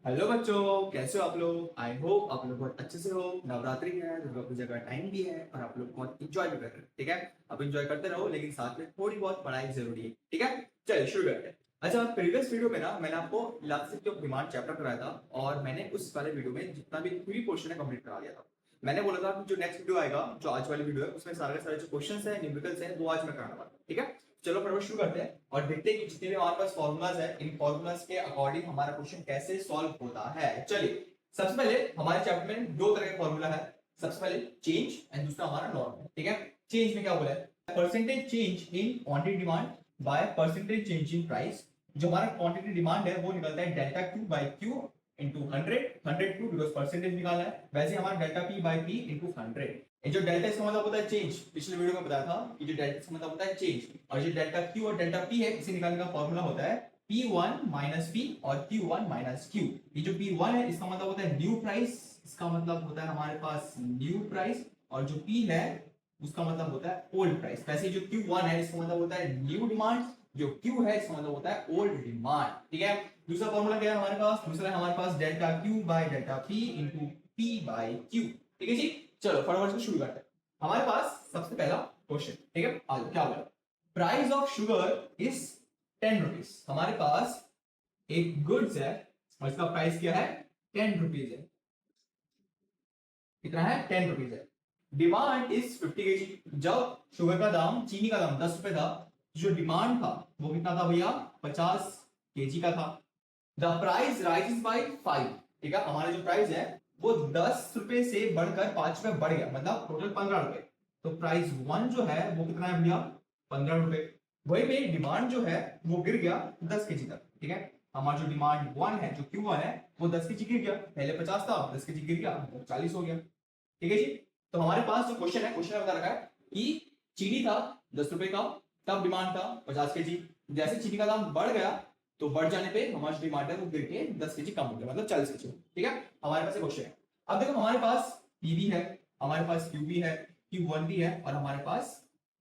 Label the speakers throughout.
Speaker 1: Hello बच्चों, कैसे हो आप लोग। आई होप आप लोग बहुत अच्छे से हो। नवरात्रि है, दुर्गा पूजा का टाइम भी है और आप लोग बहुत इंजॉय भी कर रहे हैं। ठीक है, अब इंजॉय करते रहो, लेकिन साथ में थोड़ी बहुत पढ़ाई जरूरी है। ठीक है, चलिए शुरू करते हैं। अच्छा, प्रीवियस वीडियो में ना मैंने आपको इलास्टिसिटी ऑफ डिमांड चैप्टर कराया था और मैंने उस वाले वीडियो में जितना भी थ्योरी पोर्शन है कंप्लीट करा दिया था। मैंने बोला था कि जो नेक्स्ट वीडियो आएगा, जो आज वाली वीडियो है, उसमें सारे सारे जो क्वेश्चंस है, न्यूमेरिकल्स है, वो आज मैं कराने वाला हूं। ठीक है, चलो फटाफट शुरू करते हैं और देखते हैं कि जितने भी हमारे पास फॉर्मूलाज है, इन फॉर्मूलाज के अकॉर्डिंग हमारा क्वेश्चन कैसे सॉल्व होता है। चलिए, सबसे पहले हमारे चैप्टर में दो तरह के फॉर्मूला है। सबसे पहले चेंज एंड दूसरा हमारा नॉर्म। ठीक है, चेंज में क्या बोला है, percentage change in quantity demand by percentage change in price. जो हमारा क्वांटिटी डिमांड है वो निकलता है delta Q by Q into 100 Q, because percentage निकालना है। वैसे हमारा delta P by P into 100। ये जो डेल्टा इसका मतलब होता है चेंज, पिछले वीडियो में बताया था कि जो डेल्टा इसका मतलब होता है चेंज, और जो डेल्टा क्यू और डेल्टा पी है इसे निकालने का फॉर्मूला होता है P1 माइनस P और Q1 माइनस Q। ये जो P1 है इसका मतलब होता है न्यू प्राइस, इसका मतलब होता है हमारे पास न्यू प्राइस, और जो P है उसका मतलब होता है ओल्ड प्राइस। वैसे जो Q1 है इसका मतलब होता है न्यू डिमांड, जो Q है इसका मतलब होता है ओल्ड डिमांड। ठीक है, दूसरा फॉर्मूला क्या है हमारे पास, दूसरा है हमारे पास delta Q by delta P into P by Q। ठीक है जी, चलो फटाफट से शुरू करते हैं। हमारे पास सबसे पहला क्वेश्चन, ठीक है, आज क्या बोला, price of sugar is 10 rupees. हमारे पास एक गुड्स है और इसका प्राइस क्या है, 10 रुपीज है। कितना है, 10 रुपीज है। Demand is 50 KG. जब शुगर का दाम, चीनी का दाम 10 रुपए था, जो डिमांड था वो कितना था भैया, 50 केजी का था। The price rises by 5। ठीक है, हमारा जो प्राइस है वो 10 रुपए से बढ़कर 5 रुपए बढ़ गया, मतलब टोटल 15 रुपए। तो प्राइस 1 जो है वो कितना है भैया, 15 रुपए। वही में डिमांड जो है वो गिर गया 10 केजी तक। ठीक है, हमारा जो डिमांड 1 है, जो Q1 है, वो 10 केजी गिर गया। पहले 50 था, 10 केजी गिर गया, तो 40 हो गया। ठीक है जी, तो हमारे पास जो क्वेश्चन है, क्वेश्चन में बता रखा है कि चीनी था 10 रुपए का, तब डिमांड था 50 केजी। जैसे चीनी का दाम बढ़ गया तो बढ़ जाने पे हमारा डिमांड है वो गिर के 10 केजी कम हो गया, मतलब 40 केजी। ठीक है, हमारे पास क्वेश्चन है। अब देखो हमारे पास पी भी है, हमारे पास क्यू भी है, Q1 भी है और हमारे पास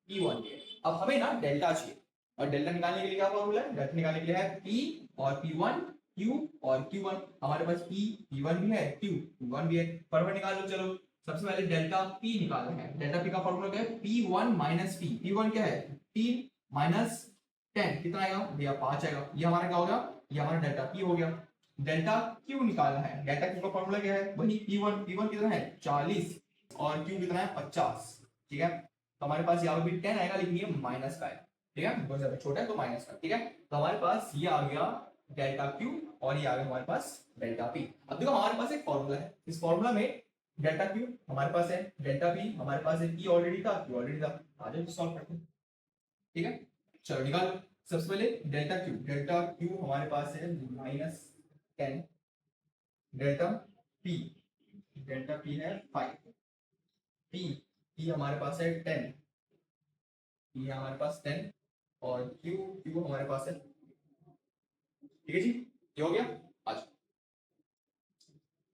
Speaker 1: P1 भी है। अब हमें ना डेल्टा चाहिए, और डेल्टा निकालने के लिए क्या फॉर्मूला है, डेल्टा निकालने के लिए है P और P1, Q और Q1। हमारे पास P1 भी है, Q1 भी है, फटाफट निकाल लो। चलो, सबसे पहले डेल्टा P निकालना है। डेल्टा P का फॉर्मूला क्या है, P1 माइनस P। P1 क्या है, 3 माइनस 10 कितना आएगा भैया, 5 आएगा। ये हमारा क्या हो गया, ये हमारा डेल्टा P हो गया। डेल्टा Q निकालना है। डेल्टा Q का फॉर्मूला क्या है, वही P1। P1 कितना है, 40, और Q कितना है, 50। ठीक है, तो हमारे पास यहाँ पे भी 10 आएगा, लेकिन ये माइनस का है। ठीक है, बहुत ज्यादा छोटा है तो माइनस का। ठीक है, तो हमारे पास ये आ गया डेल्टा Q और ये आ गया हमारे पास डेल्टा P। अब देखो हमारे पास एक फॉर्मूला है, इस फॉर्मूला में डेल्टा Q हमारे पास है, डेल्टा P हमारे पास है, P ऑलरेडी था, Q ऑलरेडी था। आ जाओ सॉल्व करते हैं। ठीक है, चलो निकालो। सबसे पहले डेल्टा क्यू, डेल्टा क्यू हमारे पास है -10। डेल्टा पी, डेल्टा पी है 5। पी, पी हमारे पास है 10, पी हमारे पास 10, और क्यू, क्यू हमारे पास है। ठीक है जी, ये हो गया। आज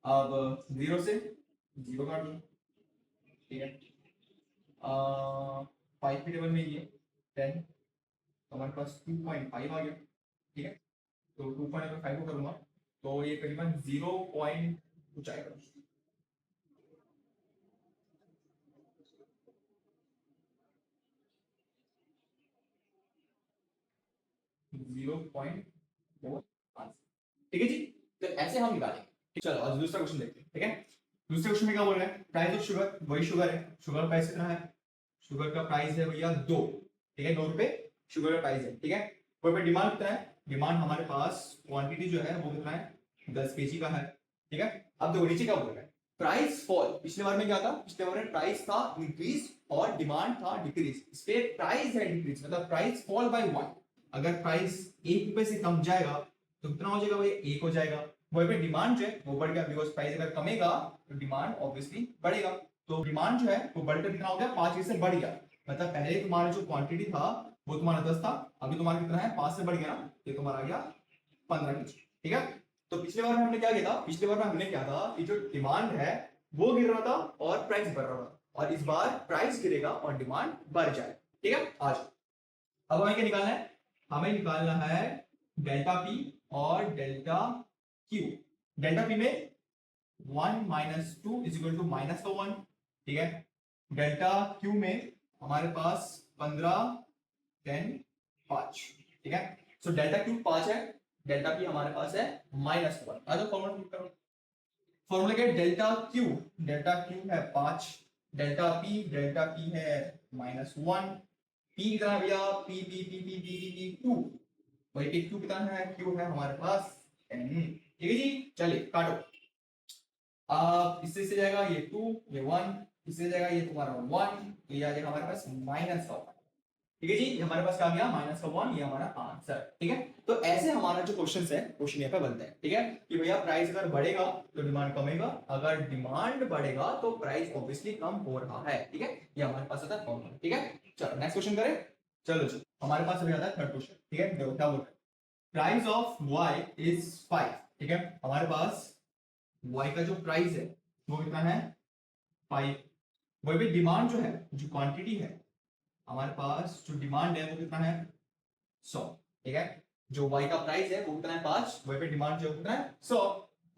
Speaker 1: अब 0 से 0 काट दो। ठीक है, 5 के टेबल में ये 10, तो हमारे पास 2.5 आ गया। ठीक है, तो 2.5 को करूंगा तो ये करीबन 0 पॉइंट कुछ आएगा, 0.4 आंसर। ठीक है जी, तो ऐसे हम निकालेंगे। चलो आज दूसरा क्वेश्चन देखते हैं। ठीक है, दूसरे क्वेश्चन में क्या बोल रहा है, प्राइस ऑफ शुगर, वही शुगर है, शुगर प्राइस कितना है, शुगर का प्राइस है भैया 2। ठीक है, 2 रुपए शुगर का प्राइस है। ठीक है, कोई पे डिमांड कितना है, डिमांड हमारे पास क्वांटिटी जो है वो कितना है, 10 केजी का है। ठीक है, अब देखो नीचे क्या बोल रहा है, प्राइस फॉल। पिछले बार में क्या था, पिछले बार में प्राइस था इंक्रीज और डिमांड था डिक्रीज। इस पे प्राइस है डिक्रीज, मतलब प्राइस फॉल बाय 1। अगर प्राइस 1 रुपए से कम जाएगा तो कितना हो जाएगा भैया, 1 हो जाएगा। वही पे डिमांड जो है वो बढ़ गया, बिकॉज प्राइस अगर कमेगा तो डिमांड ऑब्वियसली बढ़ेगा। तो डिमांड जो है वो बढ़कर कितना हो गया, 5 से बढ़ गया। मतलब पहले तुम्हारा जो क्वांटिटी था वो तुम्हारा 10 था, अभी तुम्हारा कितना है, 5 से बढ़ गया ना, ये तुम्हारा आ गया 15 केजी। ठीक है, तो पिछले बार में हमने क्या किया था, पिछले बार में हमने क्या था कि जो डिमांड है वो गिर रहा था और प्राइस बढ़ रहा था, और इस बार प्राइस गिरेगा और डिमांड बढ़ जाएगा। ठीक है, आज अब हमें क्या निकालना है, हमें निकालना है डेल्टा पी और डेल्टा क्यू। डेल्टा पी में 1 minus two is equal to minus का 1, ठीक है। डेल्टा क्यू में हमारे पास 15 10 5, ठीक है। सो डेल्टा क्यू 5 है, डेल्टा पी हमारे पास है -1। आ जाओ फॉर्मूला पुट करो। फॉर्मूला क्या है, डेल्टा क्यू है 5, डेल्टा पी है -1, पी कितना है भैया, P P P P P P 2, वही पे क्यू कितना है, क्यू है हमारे पास 10, ठीक है जी। चलिए काटो, अब इससे जाएगा ये 2, ये 1, इससे जाएगा ये तुम्हारा 1, ये आ जाएगा हमारे पास माइनस का 1, ठीक है जी। ये हमारे पास क्या आ गया, माइनस का 1, ये हमारा आंसर, ठीक है। तो ऐसे हमारा जो क्वेश्चन है क्वेश्चन पे बनते हैं, ठीक है, कि भैया प्राइस अगर बढ़ेगा तो डिमांड कमेगा, अगर डिमांड बढ़ेगा तो प्राइस ऑब्वियसली कम हो रहा है, ठीक है। ये हमारे पास आता है फॉर्मूला, ठीक है। चलो नेक्स्ट क्वेश्चन करें। चलो जी, हमारे पास अभी आता है थर्ड क्वेश्चन, ठीक है। देखो क्या बोल रहा है, प्राइस ऑफ y इज 5, ठीक है। हमारे पास y का जो प्राइस है वो कितना है 5, वही पे डिमांड जो है, जो क्वांटिटी है हमारे पास, जो डिमांड है वो कितना है 100, ठीक है। जो y का प्राइस है वो कितना है 5, वही पे डिमांड जो कितना है 100।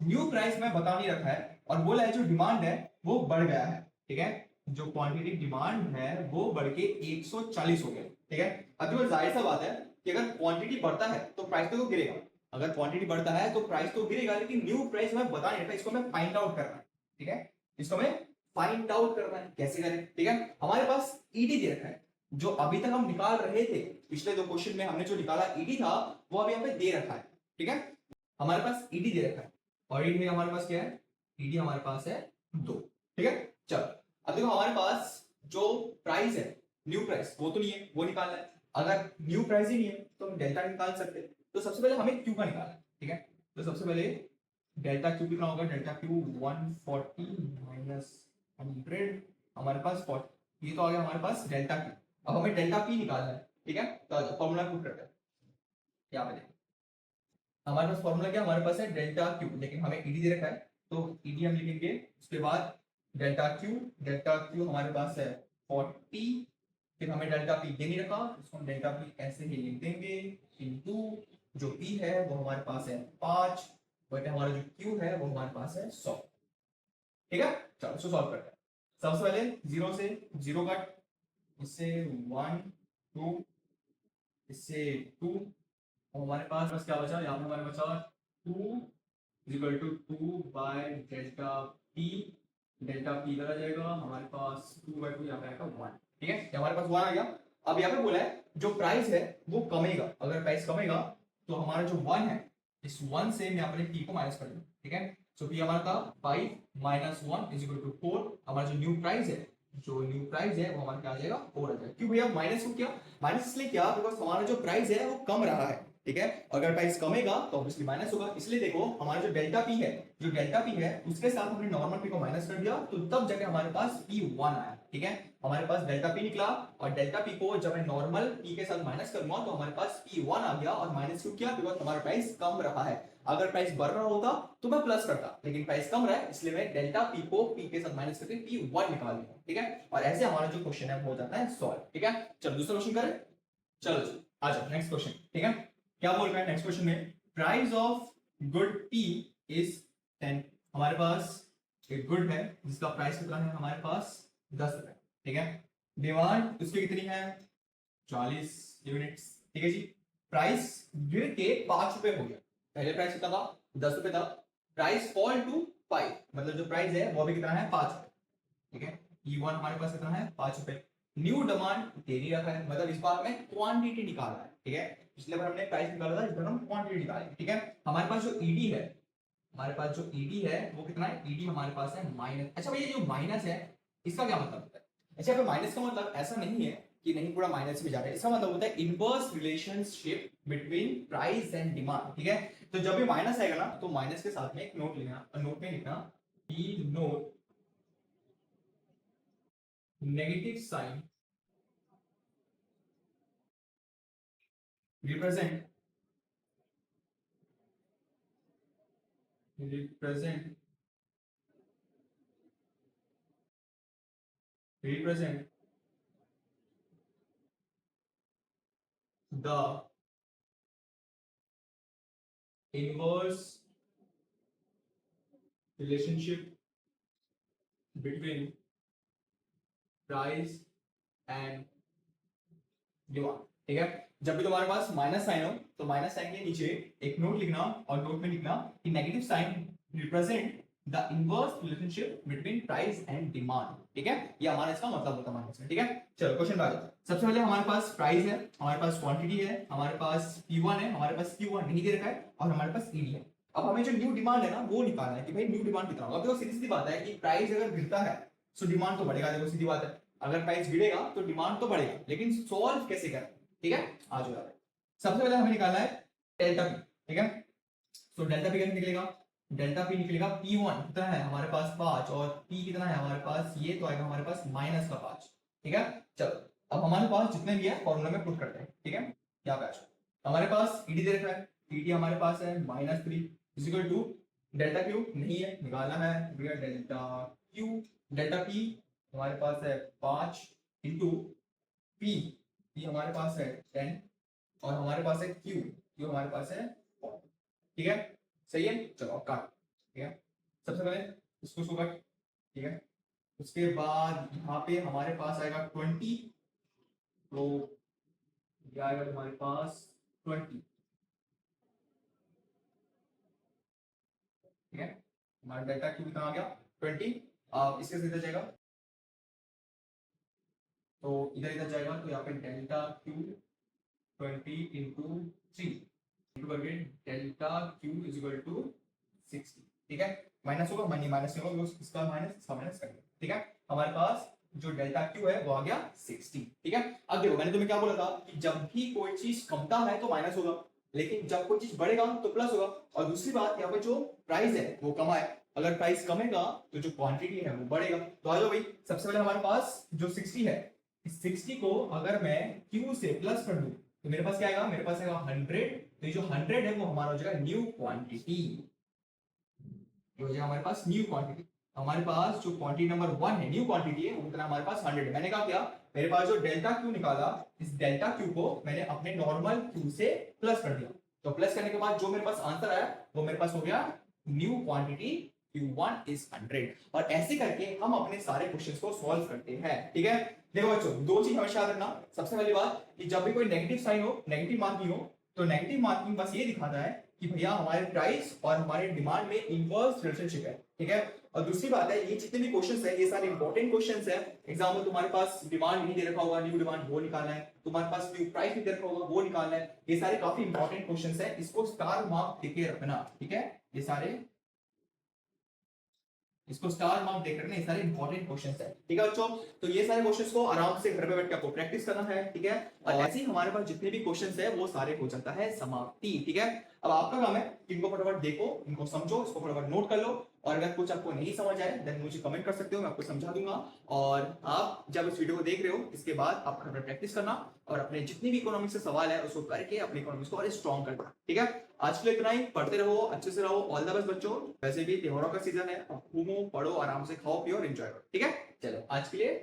Speaker 1: न्यू प्राइस में बता नहीं रखा है और बोला है जो डिमांड है वो बढ़ गया है, ठीक है। जो क्वांटिटी डिमांड है वो बढ़ के 140 हो गया, ठीक है। अब देखो जाहिर सा बात है कि अगर क्वांटिटी बढ़ता है तो प्राइस तो गिरेगा, अगर क्वांटिटी बढ़ता है तो प्राइस तो गिरेगा, लेकिन न्यू प्राइस हमें बता नहीं रखा, इसको हमें फाइंड आउट करना है, ठीक है। इसको हमें फाइंड आउट करना है, कैसे करें, ठीक है। हमारे पास ईडी दे रखा है, जो अभी तक हम निकाल रहे थे, पिछले दो क्वेश्चन में हमने जो निकाला ईडी था वो अभी यहाँ पे दे रखा है, ठीक है। हमारे पास ईडी दे रखा है और ईडी में हमारे पास क्या है, ईडी हमारे पास है 2, ठीक है। चलो अब देखो हमारे पास जो प्राइस है, न्यू प्राइस वो तो नहीं है, वो निकालना है। अगर न्यू प्राइस ही नहीं है तो हम डेल्टा निकाल सकते हैं, तो सबसे पहले हमें क्यू का निकालना है, ठीक है। तो सबसे पहले डेल्टा क्यू कितना होगा, डेल्टा क्यू 140 माइनस 100, हमारे पास 40, ये तो आ गया हमारे पास डेल्टा क्यू। अब हमें डेल्टा पी निकालना है, ठीक है। तो फॉर्मूला पुट करते हैं, यहाँ पे देखो हमारे पास फॉर्मूला क्या, हमारे पास है डेल्टा क्यू, लेकिन हमें ईडी दे रखा है तो ईडी हम लिखेंगे, उसके बाद डेल्टा क्यू हमारे पास है 40, फिर हमें डेल्टा पी दे नहीं रखा, इसको हम डेल्टा पी ऐसे ही लिख देंगे इनटू जो पी है वो हमारे पास है 5, बट हमारा जो क्यू है वो हमारे पास है 100, ठीक है। चलो इसको सॉल्व करते हैं। सबसे पहले 0 से 0 कट, इससे 1 2, इससे 2, और हमारे पास बस क्या बचा, यहाँ पे हमारे बचा 2 equal to 2 by delta P करा जाएगा हमारे पास 2/2, यहाँ पे आएगा 1, ठीक है। हमारे पास 1 आ गया। अब यहाँ पे बोला है जो प्राइस है वो कमेगा, अगर प्राइस कमेगा तो हमारा जो 1 है, इस 1 से मैं अपने पी को माइनस कर दूँ, ठीक है। सो पी हमारा था 5 माइनस 1 इज इक्वल टू 4, हमारा जो न्यू प्राइस है, वो हमारा क्या आ जाएगा 4 आ जाएगा। क्यों भैया माइनस क्यों किया, माइनस इसलिए किया बिकॉज हमारा जो प्राइस है वो कम रहा है, ठीक है। अगर प्राइस कमेगा तो ऑब्वियसली माइनस होगा, इसलिए देखो हमारा जो डेल्टा पी है उसके साथ हमने नॉर्मल पी को माइनस कर दिया, तो तब जाके हमारे पास P1 आया, ठीक है। हमारे पास डेल्टा पी निकला और डेल्टा पी को जब मैं नॉर्मल पी के साथ माइनस करूंगा तो हमारे पास P1 आ गया, और माइनस क्यों किया बिकॉज हमारा प्राइस कम रहा है। अगर प्राइस बढ़ रहा होता तो मैं प्लस करता, लेकिन प्राइस कम रहा है इसलिए मैं डेल्टा पी को पी के साथ माइनस करके P1 निकाल दिया, ठीक है। और ऐसे हमारा जो क्वेश्चन है वो हो जाता है सॉल्व, ठीक है। चलो दूसरा क्वेश्चन करें, चलो जी आ जाओ नेक्स्ट क्वेश्चन, ठीक है। क्या बोल रहा है नेक्स्ट क्वेश्चन में, price of good P is 10, हमारे पास एक गुड है जिसका प्राइस कितना है हमारे पास 10 रुपए, ठीक है। डिमांड उसकी कितनी है 40 यूनिट्स, ठीक है जी। प्राइस गिर के 5 रुपए हो गया, पहले प्राइस कितना था 10 रुपए था, प्राइस फॉल टू 5, मतलब जो प्राइस है वो अभी कितना है 5 रुपए, ठीक है। E1 हमारे पास कितना है 5 रुपए, न्यू डिमांड दे नहीं रखा है, मतलब इस बार में क्वांटिटी निकाल रहा है, ठीक है। पिछले बार हमने प्राइस निकाला था, इस बार हम क्वांटिटी निकालेंगे, ठीक है। हमारे पास जो ईडी है, वो कितना है, ईडी हमारे पास है माइनस। अच्छा भैया जो माइनस है इसका क्या मतलब होता है, अच्छा यहाँ पे माइनस का मतलब ऐसा नहीं है कि नहीं पूरा माइनस में जा रहा है, इसका मतलब होता है inverse relationship between price and demand, ठीक है। तो जब भी माइनस आएगा ना तो माइनस के साथ में एक नोट लिखना, नोट में लिखना ई note negative sign represent represent represent the inverse relationship between price and demand. ठीक है, जब भी तुम्हारे पास माइनस साइन हो तो माइनस साइन के नीचे एक नोट लिखना और नोट में लिखना कि negative sign represent the inverse relationship between price and demand. ठीक है, ये हमारा इसका मतलब होता है माइनस में। ठीक है, चलो क्वेश्चन पे आ जाओ। सबसे पहले हमारे पास प्राइस है, हमारे पास क्वांटिटी है, हमारे पास P1 है, हमारे पास Q1 नहीं दे रखा है और हमारे पास ED है। अब हमें जो न्यू डिमांड है ना वो निकालना है कि भाई न्यू डिमांड कितना होगा। देखो सीधी सी बात है कि प्राइस अगर गिरता है तो डिमांड तो बढ़ेगा। देखो सीधी बात है, अगर प्राइस गिरेगा तो डिमांड तो बढ़ेगा, लेकिन सॉल्व कैसे करें। ठीक है, आ जाओ। सबसे पहले हमें निकालना है डेल्टा पी। ठीक है, तो डेल्टा पी कैसे निकलेगा, डेल्टा पी निकलेगा P1 कितना है हमारे पास 5 और P कितना है हमारे पास, ये तो आएगा हमारे पास माइनस का 5। ठीक है, चलो अब हमारे पास जितने भी है फॉर्मूला में पुट करते हैं। ठीक है, क्या पे हमारे पास ईडी दे रखा है, ईडी हमारे पास है -3 is equal to delta Q नहीं है, निकालना है भैया डेल्टा क्यू। डेल्टा पी हमारे पास है 5 इंटू पी, ये हमारे पास है 10 और हमारे पास है क्यू, जो हमारे पास है 4। ठीक है, सही है, चलो अब काट। ठीक है, सबसे पहले इसको काट। ठीक है, उसके बाद यहाँ पे हमारे पास आएगा 20, तो ये आएगा तुम्हारे पास 20। ठीक है, हमारा डेल्टा क्यू कितना आ गया 20। अब इसके साथ इधर जाएगा तो इधर जाएगा, तो यहाँ पे डेल्टा क्यू 20 इंटू 3 इंटू करके delta Q is equal to 60। ठीक है, माइनस होगा, मनी माइनस होगा, इसका माइनस इसका माइनस करेंगे। ठीक है, हमारे पास जो डेल्टा क्यू है वो आ गया 60। ठीक है, अब देखो मैंने तुम्हें क्या बोला था कि जब भी कोई चीज कमता है तो माइनस होगा, लेकिन जब कोई चीज बढ़ेगा तो प्लस होगा। और दूसरी बात, यहाँ पे जो प्राइस है वो कम है, अगर प्राइस कमेगा तो जो क्वांटिटी है वो बढ़ेगा। तो आ जाओ भाई, सबसे पहले हमारे पास जो 60 है, इस 60 को अगर मैं Q से प्लस कर दूं तो मेरे पास क्या आएगा, मेरे पास आएगा 100। तो ये जो 100 है वो हमारा हो जाएगा न्यू क्वांटिटी, हो जाएगा हमारे पास न्यू क्वांटिटी। हमारे पास जो क्वांटिटी नंबर 1 है, न्यू क्वांटिटी है, वो कितना हमारे पास 100 है। मैंने क्या किया, मेरे पास जो डेल्टा क्यू निकाला, इस डेल्टा क्यू को मैंने अपने नॉर्मल क्यू से प्लस कर दिया। तो प्लस करने के बाद जो मेरे पास आंसर आया वो मेरे पास हो गया न्यू क्वांटिटी Q1 is 100। और ऐसे करके हम अपने सारे क्वेश्चंस को सॉल्व करते हैं। ठीक है, देखो बच्चों दो चीज हमेशा याद रखना। सबसे पहली बात कि जब भी कोई नेगेटिव साइन हो, नेगेटिव मार्किंग हो, तो नेगेटिव मार्किंग बस ये दिखाता है कि भैया हमारे प्राइस और हमारे डिमांड में इनवर्स रिलेशनशिप है। ठीक है, और दूसरी बात है ये जितने भी क्वेश्चंस है ये सारे इंपॉर्टेंट क्वेश्चंस है। एग्जांपल तुम्हारे पास डिमांड नहीं दे रखा होगा, न्यू डिमांड वो निकालना है, तुम्हारे पास न्यू प्राइस नहीं दे रखा होगा वो निकालना है। ये सारे काफी इंपॉर्टेंट क्वेश्चंस है, इसको स्टार मार्क देके रखना। ठीक है, ये सारे इसको स्टार मार्क देख रहे हैं, ये सारे इंपॉर्टेंट क्वेश्चंस है। ठीक है बच्चों, तो ये सारे क्वेश्चंस को आराम से घर पे बैठ के आपको प्रैक्टिस करना है। ठीक है, और ऐसे ही हमारे पास जितने भी क्वेश्चंस है वो सारे हो जाता है समाप्ति। ठीक है, अब आपका काम है इनको फटाफट देखो, इनको समझो, इसको फटाफट नोट कर लो, और अगर कुछ आपको नहीं समझ आए देन मुझे कमेंट कर सकते हो, मैं आपको समझा दूंगा। और आप जब इस वीडियो को देख रहे हो इसके बाद आप घर पर प्रैक्टिस करना और अपने जितने भी इकोनॉमिक्स से सवाल है उसको करके अपने इकोनॉमिक्स को और स्ट्रॉन्ग करना। ठीक है, आज के लिए इतना ही, पढ़ते रहो, अच्छे से रहो, ऑल द बेस्ट बच्चों। वैसे भी त्योहारों का सीजन है, घूमो, पढ़ो, आराम से खाओ पियो और एंजॉय करो। ठीक है, चलो आज के लिए